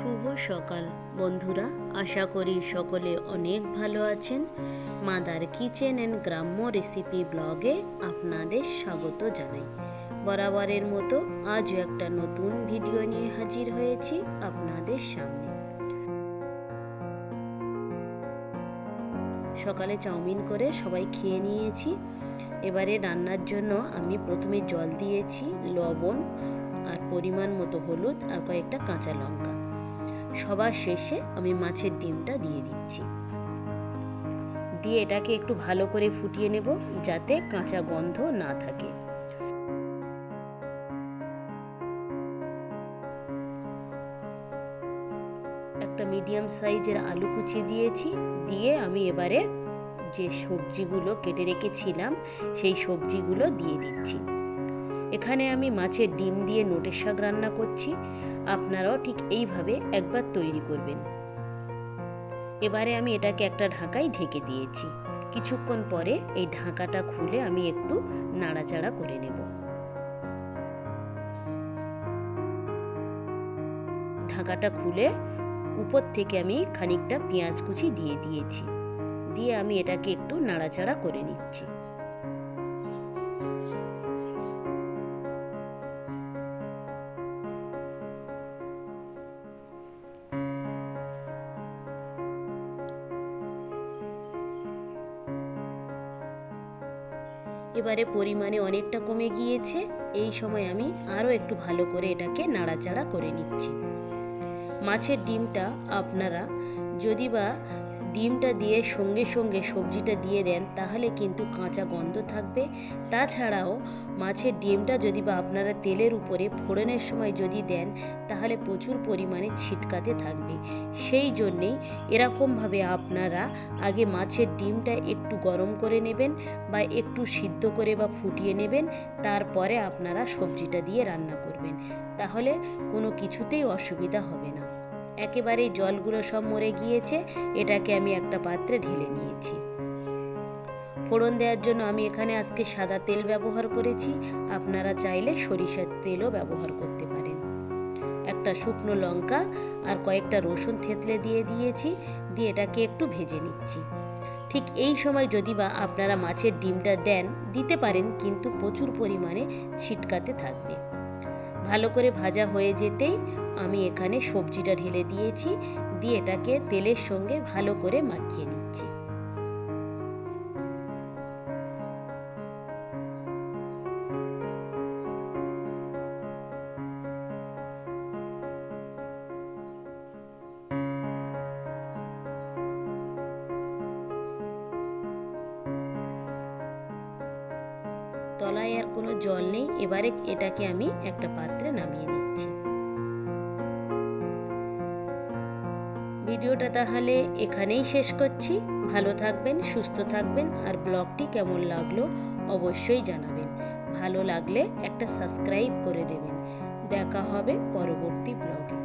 শুভ সকাল বন্ধুরা, আশা করি সকলে অনেক ভালো আছেন। মাদার কিচেন অ্যান্ড গ্রাম্য রেসিপি ব্লগে আপনাদের স্বাগত জানাই। বরাবরের মতো আজও একটা নতুন ভিডিও নিয়ে হাজির হয়েছি আপনাদের সামনে। সকালে চাউমিন করে সবাই খেয়ে নিয়েছি। এবারে রান্নার জন্য আমি প্রথমে জল দিয়েছি, লবণ আর পরিমাণ মতো হলুদ আর কয়েকটা কাঁচা লঙ্কা। সবার শেষে আমি মাছের ডিমটা দিয়ে দিচ্ছি। দিয়ে এটাকে একটু ভালো করে ফুটিয়ে নেব যাতে কাঁচা গন্ধ না থাকে। একটা মিডিয়াম সাইজের আলু কুচি দিয়েছি। দিয়ে আমি এবারে যে সবজিগুলো কেটে রেখেছিলাম সেই সবজিগুলো দিয়ে দিচ্ছি। এখানে আমি মাছের ডিম দিয়ে নোটের শাক রান্না করছি। আপনারাও ঠিক এইভাবে একবার তৈরি করবেন। এবারে আমি এটাকে একটা ঢাকায় ঢেকে দিয়েছি। কিছুক্ষণ পরে এই ঢাকাটা খুলে আমি একটু নাড়াচাড়া করে নেব। ঢাকাটা খুলে উপর থেকে আমি খানিকটা পেঁয়াজ কুচি দিয়ে দিয়েছি। দিয়ে আমি এটাকে একটু নাড়াচাড়া করে নিচ্ছি। এবারে পরিমাণে অনেকটা কমে গিয়েছে। এই সময় আমি আরও একটু ভালো করে এটাকে নাড়াচাড়া করে নিচ্ছি। মাছের ডিমটা আপনারা যদি বা ডিমটা দিয়ে সঙ্গে সঙ্গে সবজিটা দিয়ে দেন তাহলে কিন্তু কাঁচা গন্ধ থাকবে। তাছাড়াও মাছের ডিমটা যদি বা আপনারা তেলের উপরে ফোড়নের সময় যদি দেন তাহলে প্রচুর পরিমাণে ছিটকাতে থাকবে। সেই জন্যেই এরকমভাবে আপনারা আগে মাছের ডিমটা একটু গরম করে নেবেন বা একটু সিদ্ধ করে বা ফুটিয়ে নেবেন, তারপরে আপনারা সবজিটা দিয়ে রান্না করবেন। তাহলে কোনো কিছুতেই অসুবিধা হবে না। একেবারে জলগুলো সব মরে গিয়েছে। এটাকে আমি একটা পাত্রে ঢেলে নিয়েছি। ফোড়ন দেওয়ার জন্য আমি এখানে আজকে সাদা তেল ব্যবহার করেছি। আপনারা চাইলে সরিষার তেলও ব্যবহার করতে পারেন। একটা শুকনো লঙ্কা আর কয়েকটা রসুন থেতলে দিয়ে দিয়েছি। দিয়ে এটাকে একটু ভেজে নিচ্ছি। ঠিক এই সময় যদি বা আপনারা মাছের ডিমটা দেন দিতে পারেন, কিন্তু প্রচুর পরিমাণে ছিটকাতে থাকবে। ভালো করে ভাজা হয়ে যেতেই আমি এখানে সবজিটা ঢেলে দিয়েছি। দিয়ে এটাকে তেলের সঙ্গে ভালো করে মাখিয়ে নিচ্ছি। তলায় আর কোনো জল নেই। এবারে এটাকে আমি একটা পাত্রে নামিয়ে নিচ্ছি। ভিডিওটা তাহলে এখানেই শেষ করছি। ভালো থাকবেন, সুস্থ থাকবেন, আর ব্লগটি কেমন লাগলো অবশ্যই জানাবেন। ভালো লাগলে একটা সাবস্ক্রাইব করে দেবেন। দেখা হবে পরবর্তী ব্লগে।